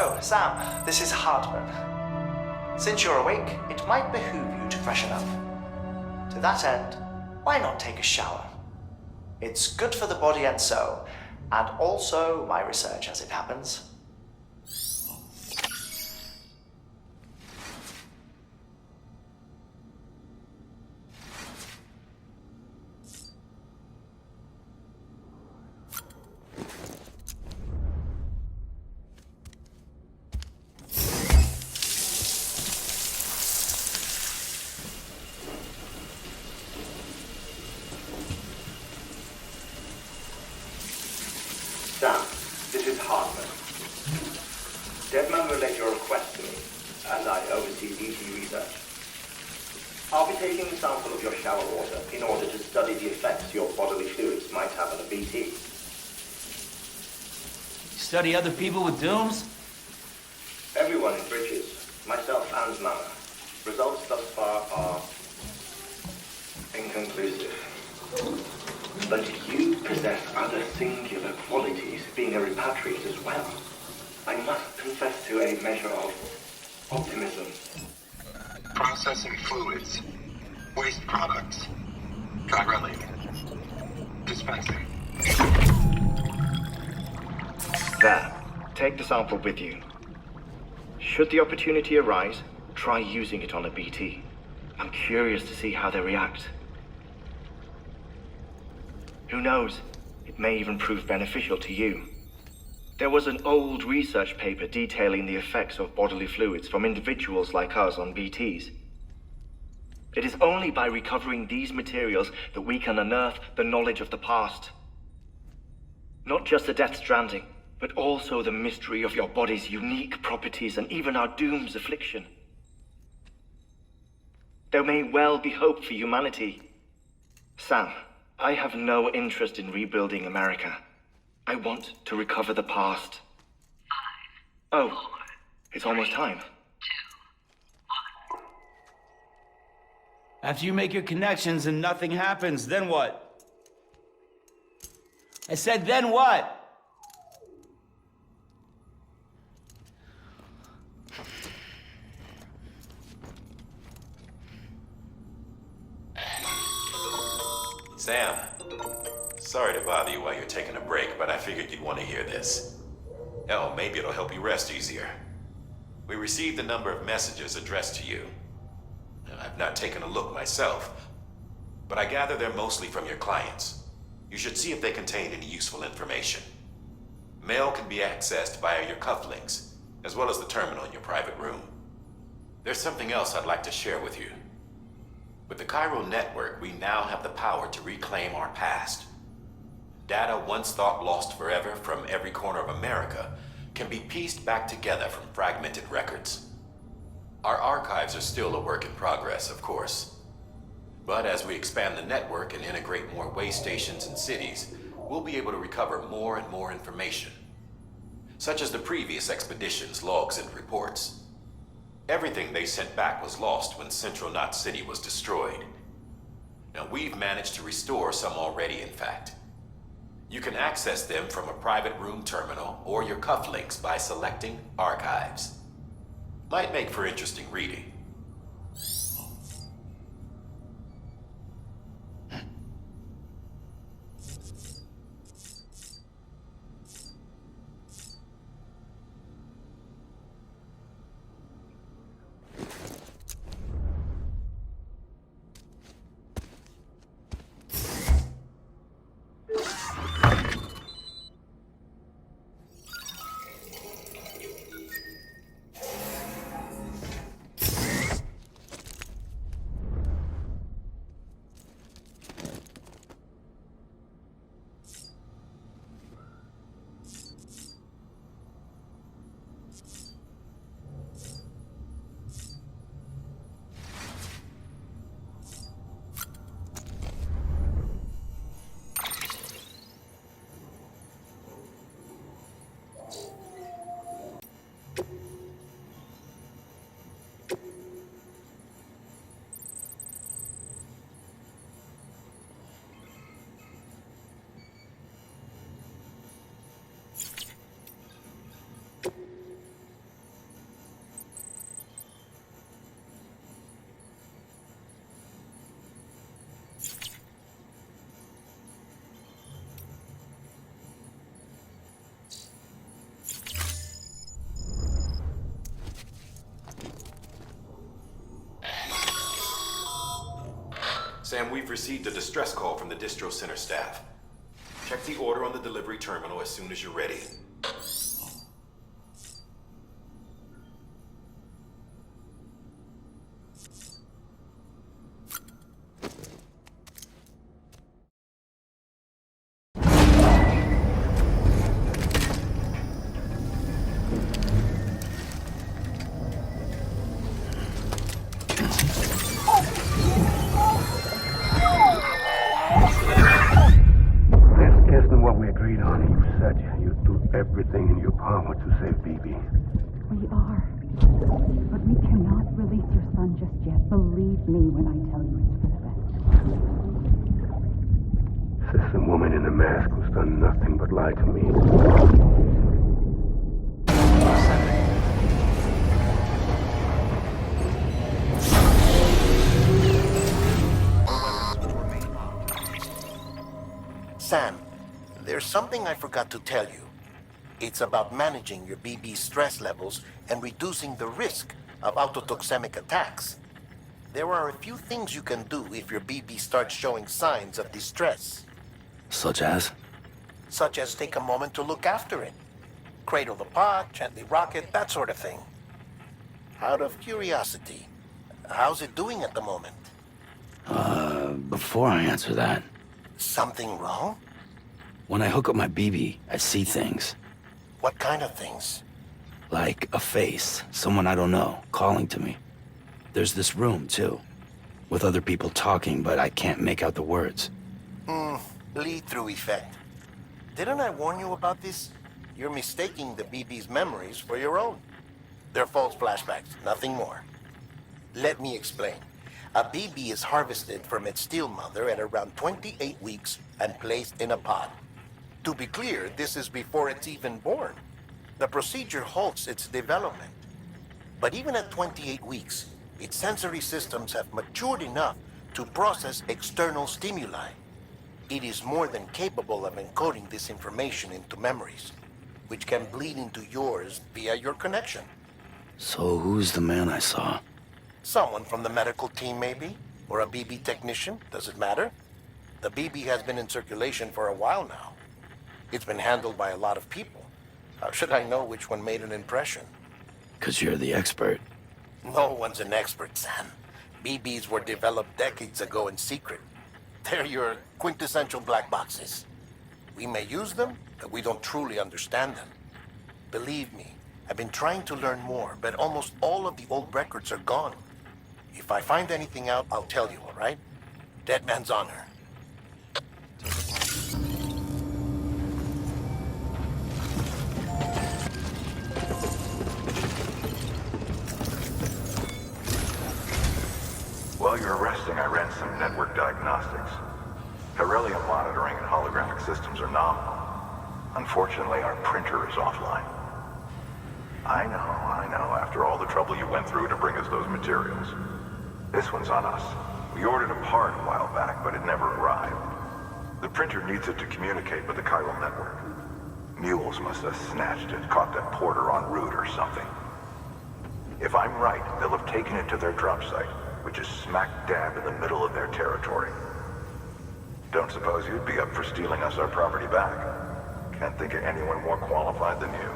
Hello, Sam. This is Hardman. Since you're awake, it might behoove you to freshen up. To that end, why not take a shower? It's good for the body and soul, and also my research as it happens. Sam, this is Hardman. Deadman relayed your request to me, and I oversee BT research. I'll be taking a sample of your shower water in order to study the effects your bodily fluids might have on a BT. Study other people with dooms? Everyone in Bridges, myself and Mama. Results thus far are inconclusive. But you possess other singular qualities, being a repatriate as well. I must confess to a measure of optimism. Processing fluids. Waste products. Dry relic. Dispensing. There. Take the sample with you. Should the opportunity arise, try using it on a BT. I'm curious to see how they react. Who knows? It may even prove beneficial to you. There was an old research paper detailing the effects of bodily fluids from individuals like us on BTs. It is only by recovering these materials that we can unearth the knowledge of the past. Not just the Death Stranding, but also the mystery of your body's unique properties and even our doom's affliction. There may well be hope for humanity. Sam, I have no interest in rebuilding America. I want to recover the past. 5, Oh, 4, it's almost time. 2, 1. After you make your connections and nothing happens, then what? I said, then what? Sam, sorry to bother you while you're taking a break, but I figured you'd want to hear this. Hell, maybe it'll help you rest easier. We received a number of messages addressed to you. I've not taken a look myself, but I gather they're mostly from your clients. You should see if they contain any useful information. Mail can be accessed via your cufflinks, as well as the terminal in your private room. There's something else I'd like to share with you. With the Chiral network, we now have the power to reclaim our past. Data once thought lost forever from every corner of America can be pieced back together from fragmented records. Our archives are still a work in progress, of course. But as we expand the network and integrate more way stations and cities, we'll be able to recover more and more information, such as the previous expedition's logs and reports. Everything they sent back was lost when Central Knot City was destroyed. Now, we've managed to restore some already, in fact. You can access them from a private room terminal or your cufflinks by selecting Archives. Might make for interesting reading. Sam, we've received a distress call from the distro center staff. Check the order on the delivery terminal as soon as you're ready. Everything in your power to save BB. We are. But we cannot release your son just yet. Believe me when I tell you it's for the best. There's some woman in a mask who's done nothing but lie to me. Sam, there's something I forgot to tell you. It's about managing your BB stress levels and reducing the risk of autotoxemic attacks. There are a few things you can do if your BB starts showing signs of distress. Such as? Such as take a moment to look after it. Cradle the pot, gently rock it, that sort of thing. Out of curiosity, how's it doing at the moment? Before I answer that... Something wrong? When I hook up my BB, I see things. What kind of things? Like a face, someone I don't know, calling to me. There's this room, too, with other people talking, but I can't make out the words. Bleed-through effect. Didn't I warn you about this? You're mistaking the BB's memories for your own. They're false flashbacks, nothing more. Let me explain. A BB is harvested from its steel mother at around 28 weeks and placed in a pod. To be clear, this is before it's even born. The procedure halts its development. But even at 28 weeks, its sensory systems have matured enough to process external stimuli. It is more than capable of encoding this information into memories, which can bleed into yours via your connection. So who's the man I saw? Someone from the medical team, maybe? Or a BB technician, does it matter? The BB has been in circulation for a while now. It's been handled by a lot of people. How should I know which one made an impression? 'Cause you're the expert. No one's an expert, Sam. BBs were developed decades ago in secret. They're your quintessential black boxes. We may use them, but we don't truly understand them. Believe me, I've been trying to learn more, but almost all of the old records are gone. If I find anything out, I'll tell you, all right? Dead man's honor. While you're resting, I ran some network diagnostics. Beryllium monitoring and holographic systems are nominal. Unfortunately, our printer is offline. I know. After all the trouble you went through to bring us those materials. This one's on us. We ordered a part a while back, but it never arrived. The printer needs it to communicate with the chiral network. Mules must have snatched it, caught that porter en route or something. If I'm right, they'll have taken it to their drop site, which is smack dab in the middle of their territory. Don't suppose you'd be up for stealing us our property back? Can't think of anyone more qualified than you.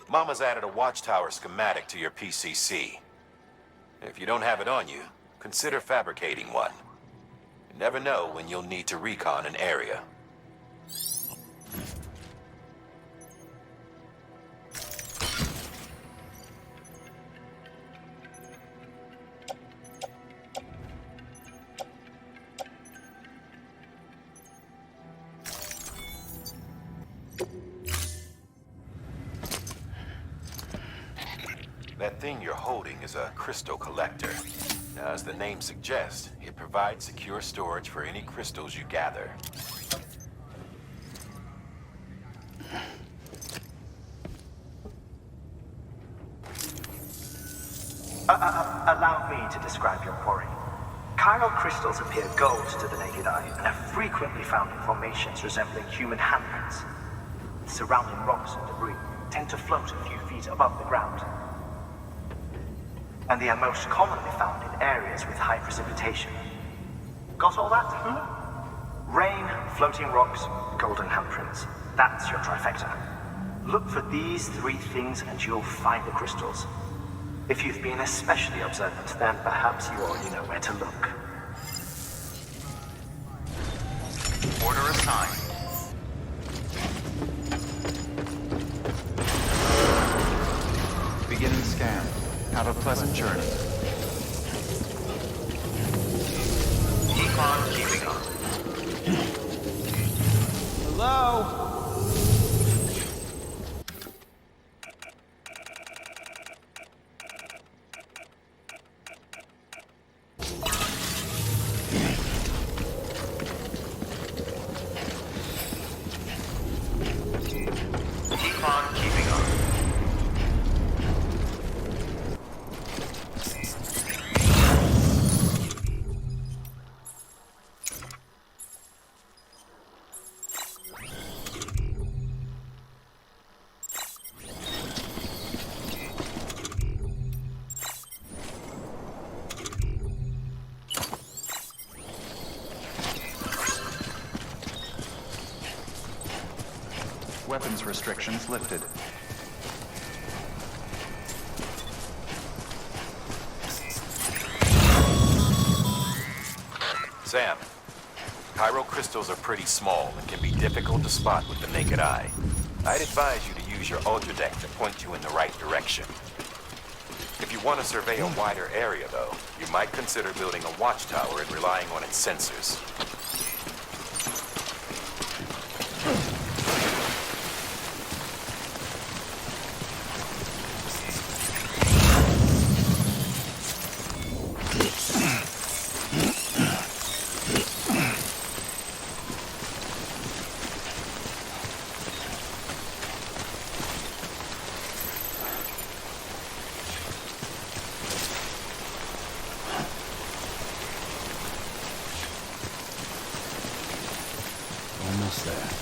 Mama's added a watchtower schematic to your PCC. If you don't have it on you, consider fabricating one. You never know when you'll need to recon an area. That thing you're holding is a crystal collector. Now, as the name suggests, it provides secure storage for any crystals you gather. Allow me to describe your quarry. Chiral crystals appear gold to the naked eye and are frequently found in formations resembling human handprints. Surrounding rocks and debris tend to float a few feet above the ground. And they are most commonly found in areas with high precipitation. Got all that? Rain, floating rocks, golden handprints. That's your trifecta. Look for these three things and you'll find the crystals. If you've been especially observant, then perhaps you already know where to look. Order assigned. Beginning scan. Have a pleasant journey. Econ keeping on. Hello? Weapons restrictions lifted. Sam, chiral crystals are pretty small and can be difficult to spot with the naked eye. I'd advise you to use your ultradeck to point you in the right direction. If you want to survey a wider area, though, you might consider building a watchtower and relying on its sensors. Almost there.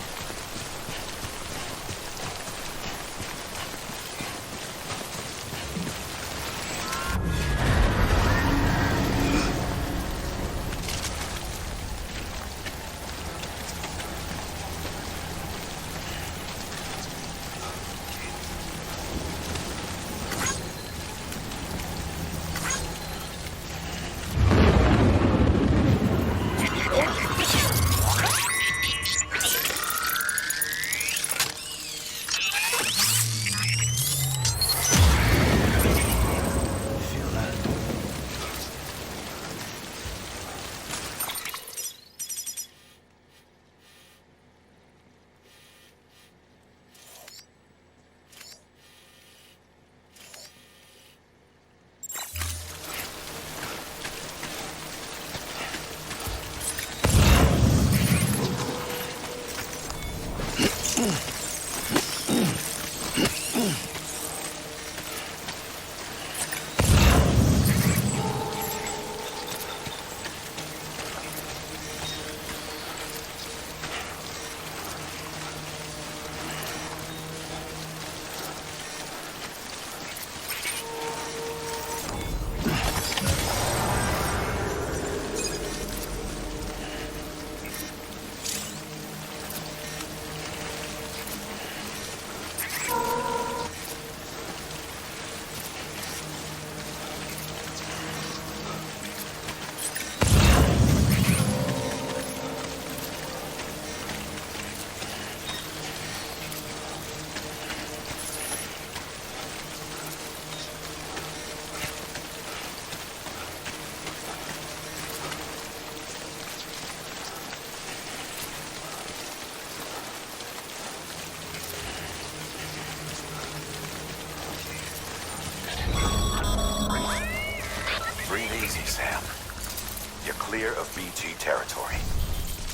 Clear of BG territory.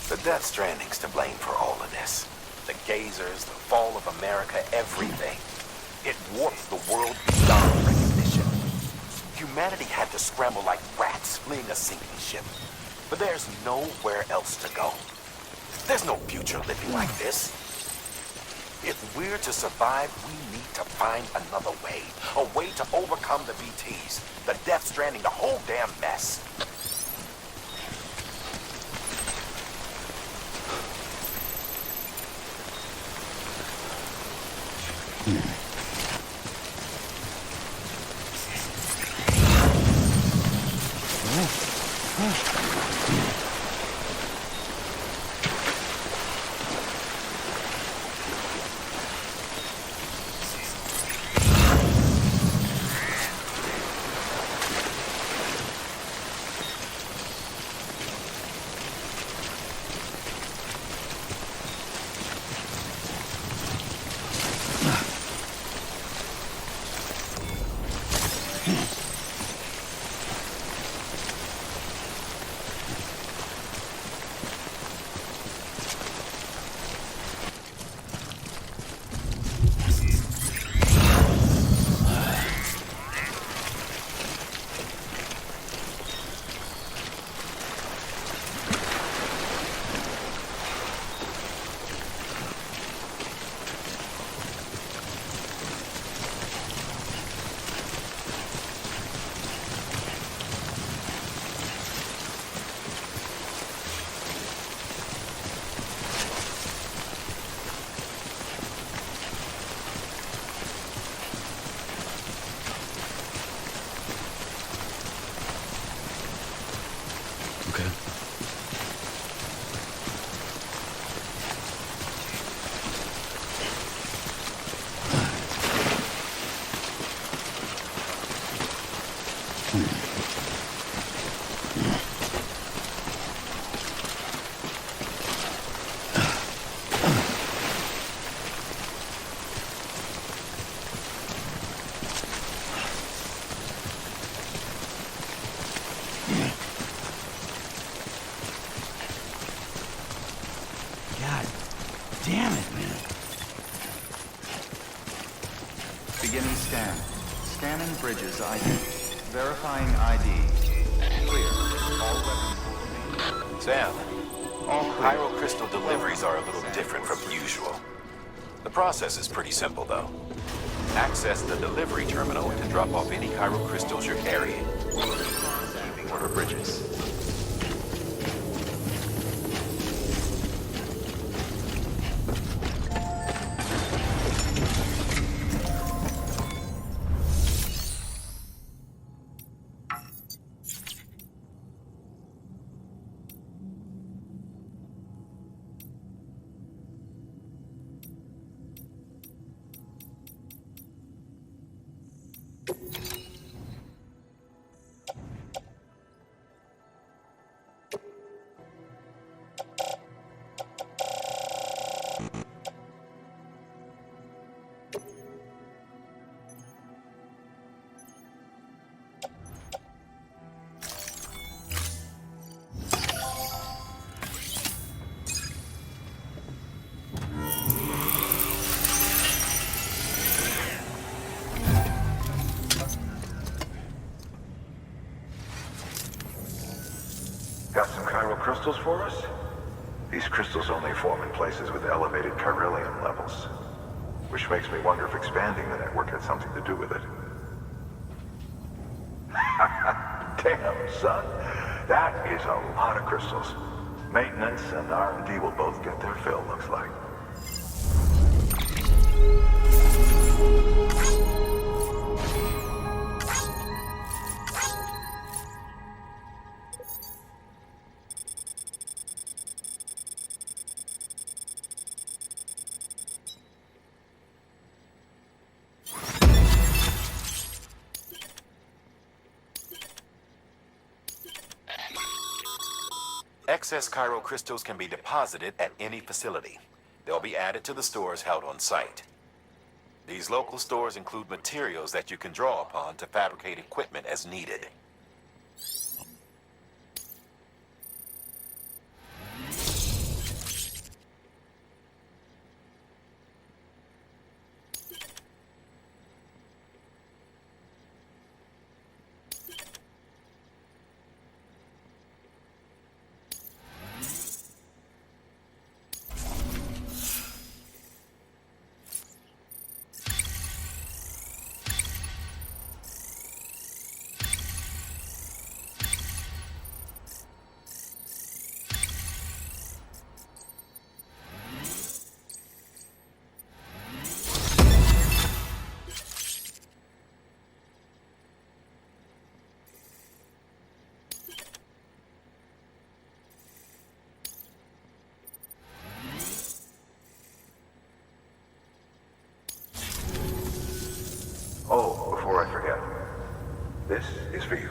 The Death Stranding's to blame for all of this. The gazers, the fall of America, everything. It warped the world beyond recognition. Humanity had to scramble like rats fleeing a sinking ship. But there's nowhere else to go. There's no future living like this. If we're to survive, we need to find another way. A way to overcome the BTs, the Death Stranding, the whole damn mess. Damn it, man. Beginning scan. Scanning bridges ID. Verifying ID. Clear. All weapons. Sam, All clear. pyrocrystal deliveries are a little different from usual. The process is pretty simple, though. Access the delivery terminal to drop off any pyrocrystals you're carrying. Order bridges. Got some chiral crystals for us? These crystals only form in places with elevated chiralium levels. Which makes me wonder if expanding the network had something to do with it. Damn, son. That is a lot of crystals. Maintenance and R&D will both get their fill, looks like. Excess chiral crystals can be deposited at any facility. They'll be added to the stores held on site. These local stores include materials that you can draw upon to fabricate equipment as needed. This is for you.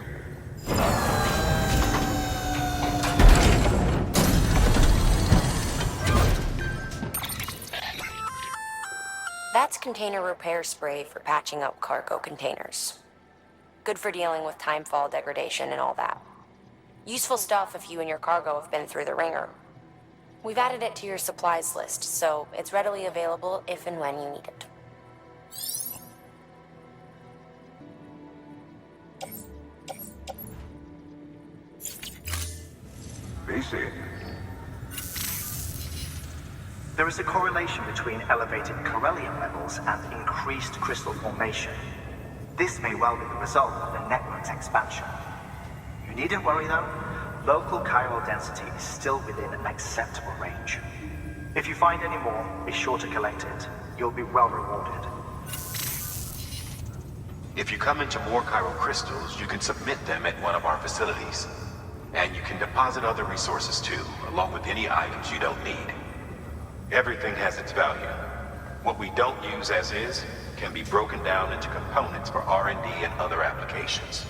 That's container repair spray for patching up cargo containers. Good for dealing with timefall degradation and all that. Useful stuff if you and your cargo have been through the ringer. We've added it to your supplies list, so it's readily available if and when you need it. BC. There is a correlation between elevated corellium levels and increased crystal formation. This may well be the result of the network's expansion. You needn't worry though. Local chiral density is still within an acceptable range. If you find any more, be sure to collect it. You'll be well rewarded. If you come into more chiral crystals, you can submit them at one of our facilities. And you can deposit other resources too, along with any items you don't need. Everything has its value. What we don't use as is can be broken down into components for R&D and other applications.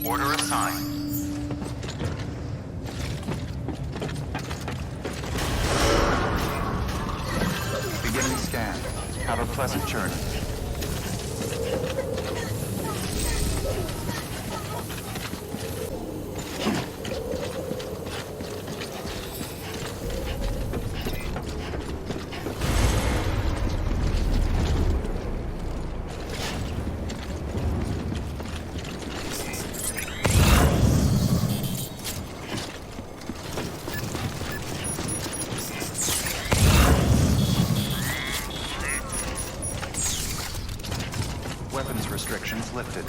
Order assigned. Beginning scan. Have a pleasant journey. Weapons restrictions lifted.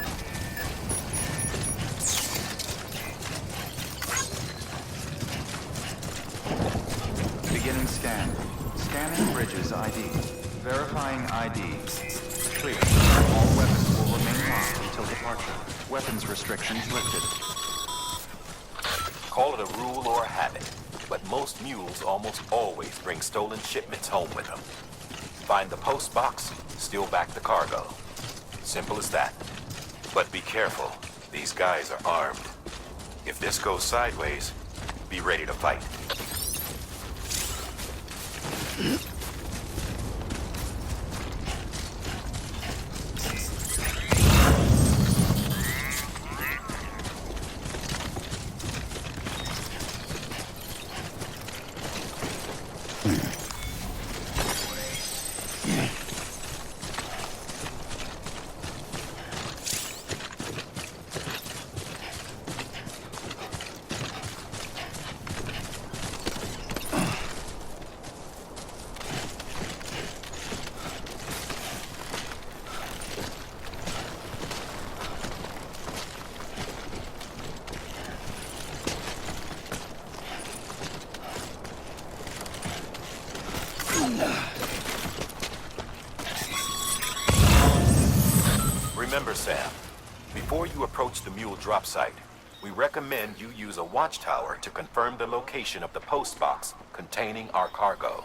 Beginning scan. Scanning bridges ID. Verifying ID. Clear. All weapons will remain locked until departure. Weapons restrictions lifted. Call it a rule or a habit, but most mules almost always bring stolen shipments home with them. Find the post box, steal back the cargo. Simple as that. But be careful. These guys are armed. If this goes sideways, be ready to fight. Remember, Sam, before you approach the mule drop site, we recommend you use a watchtower to confirm the location of the post box containing our cargo.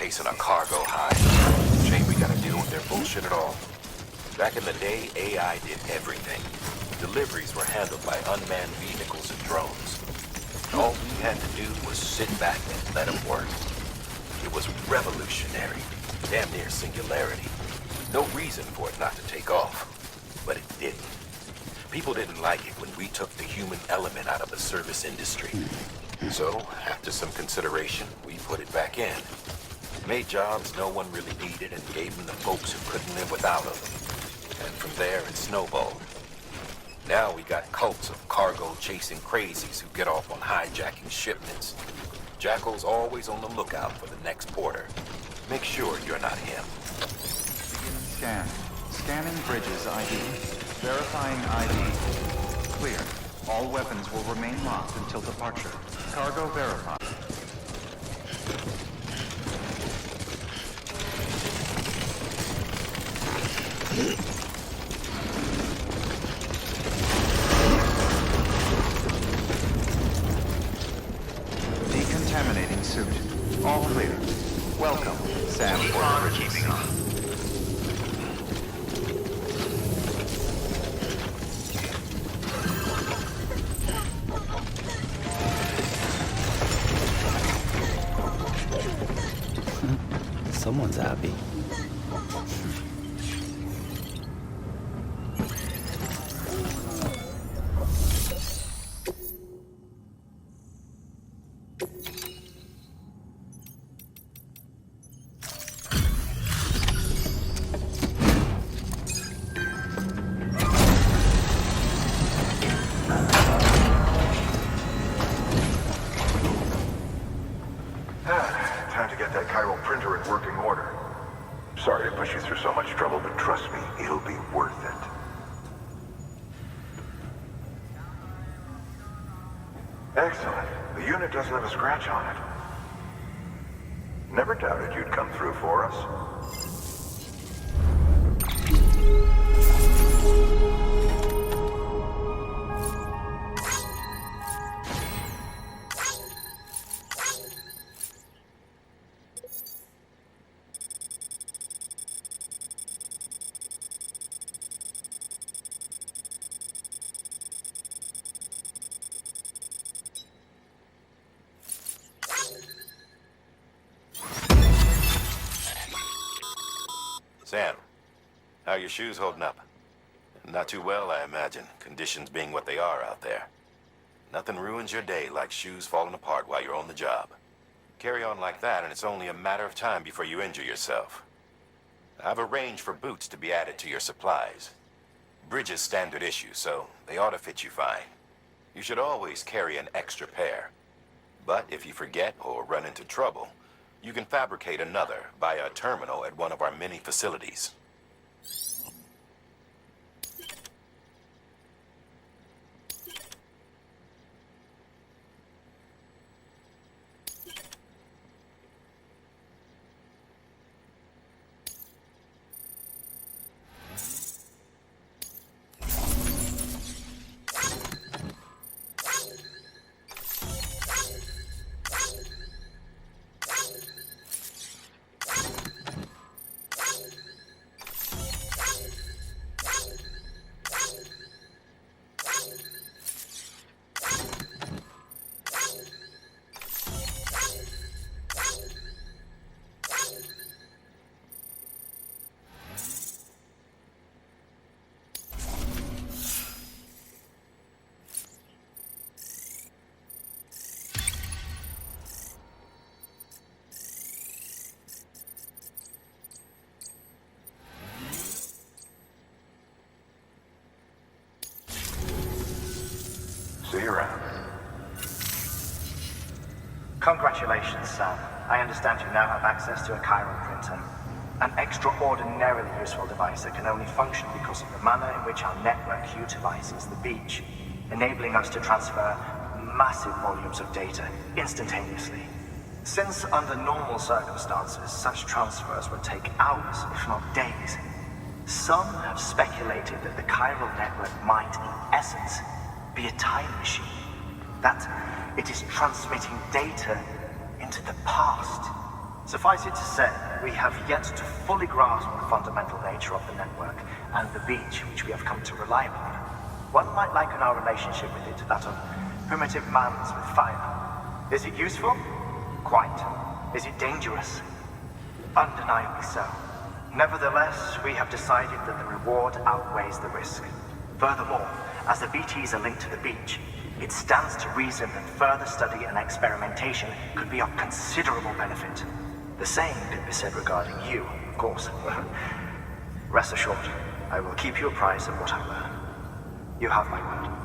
chasing a cargo high. Shame we gotta deal with their bullshit at all. Back in the day, AI did everything. Deliveries were handled by unmanned vehicles and drones. All we had to do was sit back and let them work. It was revolutionary, damn near singularity. No reason for it not to take off, but it didn't. People didn't like it when we took the human element out of the service industry. So, after some consideration, we put it back in. Made jobs no one really needed and gave them to folks who couldn't live without them. And from there, it snowballed. Now we got cults of cargo-chasing crazies who get off on hijacking shipments. Jackal's always on the lookout for the next porter. Make sure you're not him. Begin scan. Scanning bridges ID. Verifying ID. Clear. All weapons will remain locked until departure. Cargo verified. Decontaminating suit. All clear. Welcome, Sam. Keep on keeping on. Someone's happy. Time to get that chiral printer in working order. Sorry to push you through so much trouble, but trust me, it'll be worth it. Excellent. The unit doesn't have a scratch on it. Never doubted you'd come through for us. Sam, how are your shoes holding up? Not too well, I imagine, conditions being what they are out there. Nothing ruins your day like shoes falling apart while you're on the job. Carry on like that and it's only a matter of time before you injure yourself. I've arranged for boots to be added to your supplies. Bridges standard issue, so they ought to fit you fine. You should always carry an extra pair. But if you forget or run into trouble, you can fabricate another via a terminal at one of our many facilities. See you around. Congratulations, Sam. I understand you now have access to a chiral printer. An extraordinarily useful device that can only function because of the manner in which our network utilizes the beach, enabling us to transfer massive volumes of data instantaneously. Since under normal circumstances, such transfers would take hours, if not days, some have speculated that the chiral network might, in essence, be a time machine. That it is transmitting data into the past, Suffice it to say, we have yet to fully grasp the fundamental nature of the network and the beach which we have come to rely upon. One might liken our relationship with it to that of primitive man's with fire. Is it useful? Quite. Is it dangerous? Undeniably so. Nevertheless, we have decided that the reward outweighs the risk. Furthermore, as the BTs are linked to the beach, it stands to reason that further study and experimentation could be of considerable benefit. The same could be said regarding you, of course. Rest assured, I will keep you apprised of what I learn. You have my word.